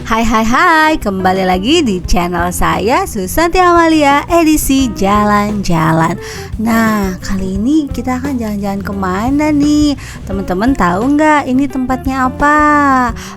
Hai hai hai, kembali lagi di channel saya Susanti Amalia edisi jalan-jalan. Nah, kali ini kita akan jalan-jalan kemana nih? Teman-teman tahu nggak ini tempatnya apa?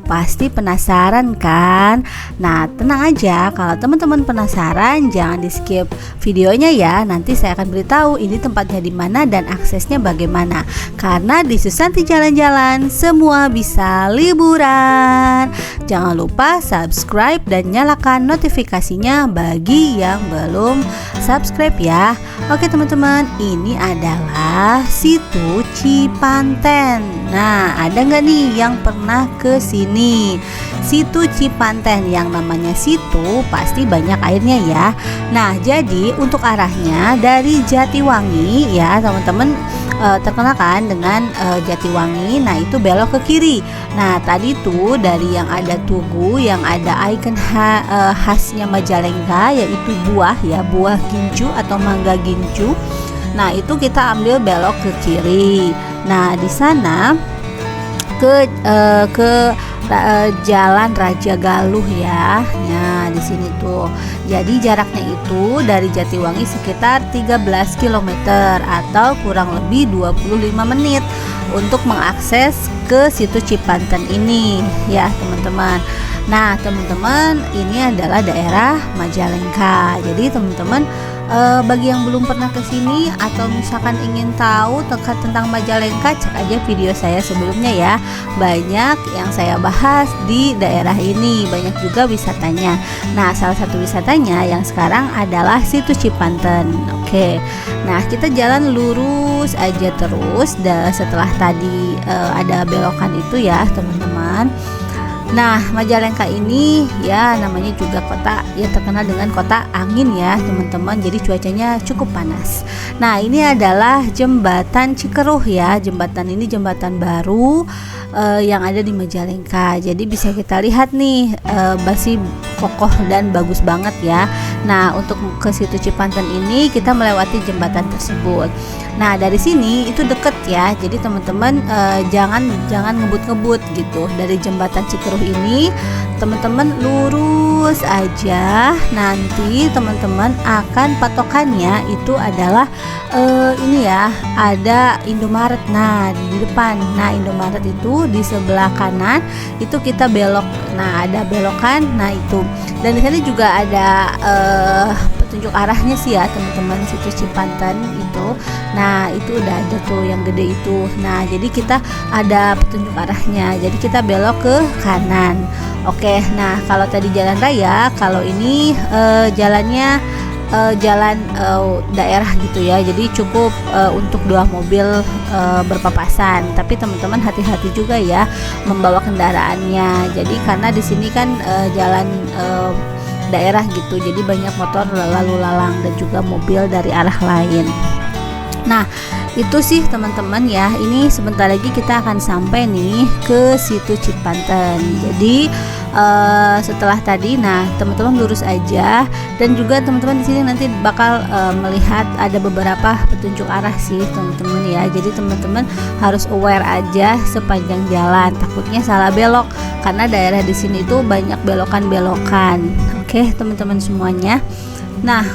Pasti penasaran kan? Nah, tenang aja, kalau teman-teman penasaran jangan di skip videonya ya. Nanti saya akan beritahu ini tempatnya di mana dan aksesnya bagaimana. Karena di Susanti Jalan-Jalan semua bisa liburan. Jangan lupa subscribe dan nyalakan notifikasinya bagi yang belum subscribe ya. Oke teman-teman, ini adalah situ Cipanten. Nah, ada nggak nih yang pernah ke sini? Situ Cipanten, yang namanya situ pasti banyak airnya ya. Nah, jadi untuk arahnya dari Jatiwangi ya teman-teman, terkenal kan dengan Jatiwangi. Nah, itu belok ke kiri. Nah, tadi tuh dari yang ada tugu, yang ada ikon khasnya Majalengka, yaitu buah ya, buah ginju atau mangga ginju. Nah, itu kita ambil belok ke kiri. Nah, di sana ke Jalan Raja Galuh ya. Nah, di sini tuh. Jadi jaraknya itu dari Jatiwangi sekitar 13 km atau kurang lebih 25 menit untuk mengakses ke situ Cipanten ini ya, teman-teman. Nah, teman-teman, ini adalah daerah Majalengka. Jadi teman-teman, bagi yang belum pernah ke sini atau misalkan ingin tahu tentang Majalengka, cek aja video saya sebelumnya ya. Banyak yang saya bahas di daerah ini, banyak juga wisatanya. Nah, salah satu wisatanya yang sekarang adalah situ Cipanten. Oke. Nah, kita jalan lurus aja terus setelah tadi ada belokan itu ya, teman-teman. Nah, Majalengka ini ya namanya juga kota ya, terkenal dengan kota angin ya teman-teman. Jadi cuacanya cukup panas. Nah, ini adalah jembatan Cikeruh ya. Jembatan ini jembatan baru yang ada di Majalengka. Jadi bisa kita lihat nih, masih kokoh dan bagus banget ya. Nah, untuk ke situ Cipanten ini kita melewati jembatan tersebut. Nah, dari sini itu deket ya. Jadi teman-teman jangan ngebut-ngebut gitu. Dari jembatan Cikeruh ini teman-teman lurus aja. Nanti teman-teman akan patokannya itu adalah ini ya, ada Indomaret. Nah, di depan. Nah, Indomaret itu di sebelah kanan itu kita belok. Nah, ada belokan. Nah, itu. Dan di sini juga ada petunjuk arahnya sih ya teman-teman, situ Cipanten itu. Nah, itu udah ada tuh yang gede itu. Nah, jadi kita ada petunjuk arahnya. Jadi kita belok ke kanan. Oke. Nah, kalau tadi jalan raya, kalau ini jalannya jalan daerah gitu ya. Jadi cukup untuk 2 mobil berpapasan. Tapi teman-teman hati-hati juga ya membawa kendaraannya. Jadi karena di sini kan jalan daerah gitu. Jadi banyak motor lalu lalang dan juga mobil dari arah lain. Nah, itu sih teman-teman ya. Ini sebentar lagi kita akan sampai nih ke situ Cipanten. Jadi setelah tadi, nah teman-teman lurus aja. Dan juga teman-teman di sini nanti bakal melihat ada beberapa petunjuk arah sih teman-teman ya. Jadi teman-teman harus aware aja sepanjang jalan. Takutnya salah belok karena daerah di sini itu banyak belokan-belokan. Oke, teman-teman semuanya. Nah,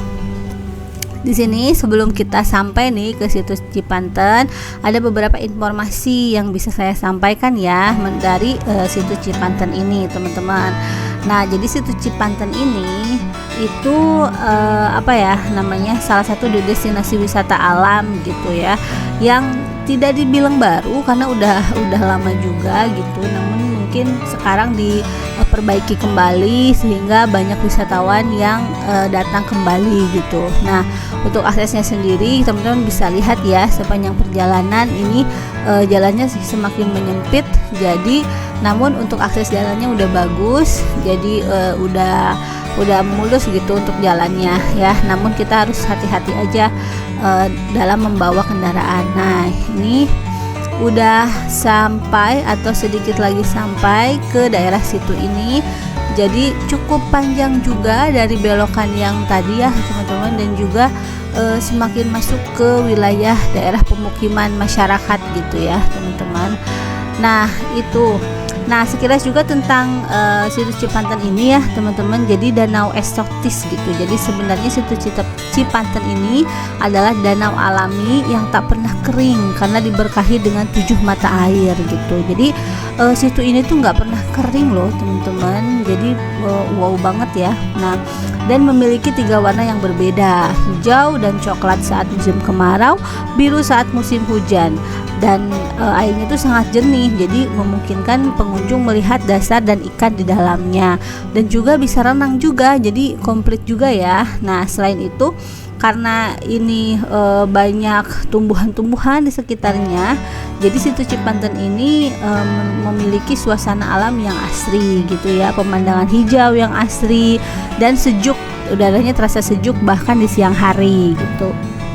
di sini sebelum kita sampai nih ke situ Cipanten, ada beberapa informasi yang bisa saya sampaikan ya dari situ Cipanten ini, teman-teman. Nah, jadi situ Cipanten ini itu apa ya namanya, salah satu destinasi wisata alam gitu ya, yang tidak dibilang baru karena udah lama juga gitu, namun mungkin sekarang diperbaiki kembali sehingga banyak wisatawan yang datang kembali gitu. Nah, untuk aksesnya sendiri teman-teman bisa lihat ya, sepanjang perjalanan ini jalannya semakin menyempit. Jadi namun untuk akses jalannya udah bagus, jadi udah mulus gitu untuk jalannya ya. Namun kita harus hati-hati aja dalam membawa kendaraan. Nah, ini udah sampai atau sedikit lagi sampai ke daerah situ ini. Jadi cukup panjang juga dari belokan yang tadi ya teman-teman, dan juga semakin masuk ke wilayah daerah pemukiman masyarakat gitu ya teman-teman. Nah, itu Nah, sekilas juga tentang situs Cipanten ini ya teman-teman. Jadi danau eksotis gitu. Jadi sebenarnya situs Cipanten ini adalah danau alami yang tak pernah kering karena diberkahi dengan 7 mata air gitu. Jadi situs ini tuh nggak pernah kering loh teman-teman. Jadi wow banget ya. Nah, dan memiliki 3 warna yang berbeda, hijau dan coklat saat musim kemarau, biru saat musim hujan. Dan airnya itu sangat jernih, jadi memungkinkan pengunjung melihat dasar dan ikan di dalamnya, dan juga bisa renang juga, jadi komplit juga ya. Nah, selain itu karena ini banyak tumbuhan-tumbuhan di sekitarnya, jadi situs Cipanten ini memiliki suasana alam yang asri gitu ya, pemandangan hijau yang asri dan sejuk, udaranya terasa sejuk bahkan di siang hari gitu.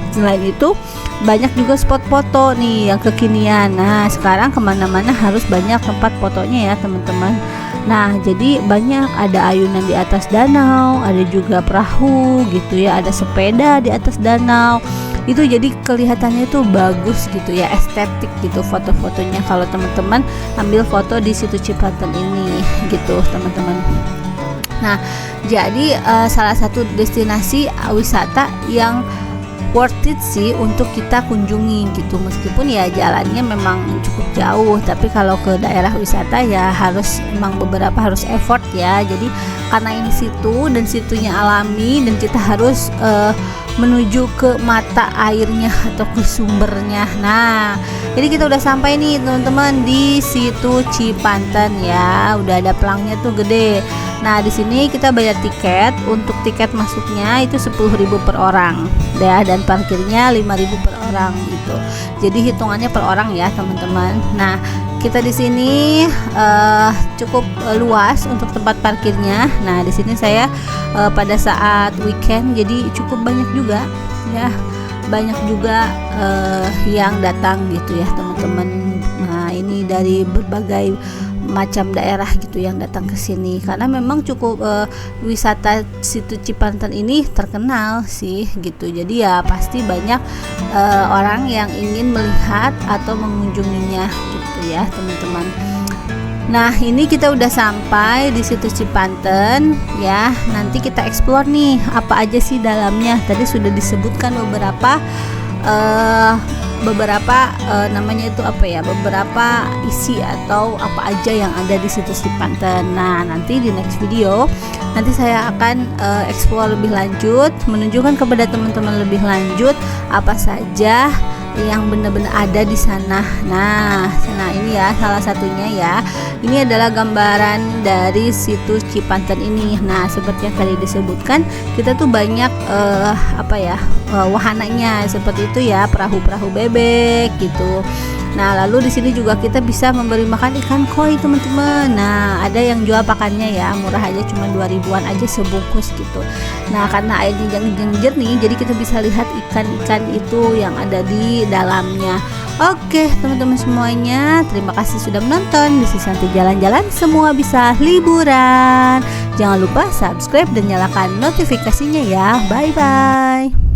Selain itu banyak juga spot foto nih yang kekinian. Nah, sekarang kemana-mana harus banyak tempat fotonya ya teman-teman. Nah, jadi banyak, ada ayunan di atas danau, ada juga perahu gitu ya, ada sepeda di atas danau. Itu jadi kelihatannya itu bagus gitu ya, estetik gitu foto-fotonya kalau teman-teman ambil foto di situs Cipanten ini gitu teman-teman. Nah, jadi salah satu destinasi wisata yang worth it sih untuk kita kunjungi gitu, meskipun ya jalannya memang cukup jauh, tapi kalau ke daerah wisata ya harus memang beberapa harus effort ya. Jadi karena ini situ dan situnya alami dan kita harus menuju ke mata airnya atau ke sumbernya. Nah, jadi kita udah sampai nih teman-teman di situ Cipanten ya, udah ada pelangnya tuh gede. Nah, di sini kita bayar tiket. Untuk tiket masuknya itu 10.000 per orang ya, dan parkirnya 5.000 per orang gitu. Jadi hitungannya per orang ya teman-teman. Nah, kita di sini cukup luas untuk tempat parkirnya. Nah, di sini saya pada saat weekend jadi cukup banyak juga ya, banyak juga yang datang gitu ya teman-teman. Nah, ini dari berbagai macam daerah gitu yang datang ke sini karena memang cukup wisata situ Cipanten ini terkenal sih gitu. Jadi ya pasti banyak orang yang ingin melihat atau mengunjunginya gitu ya teman-teman. Nah, ini kita udah sampai di situs Cipanten ya. Nanti kita explore nih apa aja sih dalamnya. Tadi sudah disebutkan beberapa namanya itu apa ya, beberapa isi atau apa aja yang ada di situs Cipanten. Nah, nanti di next video nanti saya akan explore lebih lanjut, menunjukkan kepada teman-teman lebih lanjut apa saja yang benar-benar ada di sana. Nah ini ya salah satunya ya. Ini adalah gambaran dari situs Cipanten ini. Nah, seperti yang tadi disebutkan, kita tuh banyak wahananya seperti itu ya, perahu-perahu bebek gitu. Nah, lalu di sini juga kita bisa memberi makan ikan koi teman-teman. Nah, ada yang jual pakannya ya, murah aja, cuma 2.000-an aja sebungkus gitu. Nah, karena airnya jernih, jadi kita bisa lihat ikan-ikan itu yang ada di dalamnya. Oke, teman-teman semuanya, terima kasih sudah menonton. Di Santi Jalan-Jalan semua bisa liburan. Jangan lupa subscribe dan nyalakan notifikasinya ya. Bye-bye.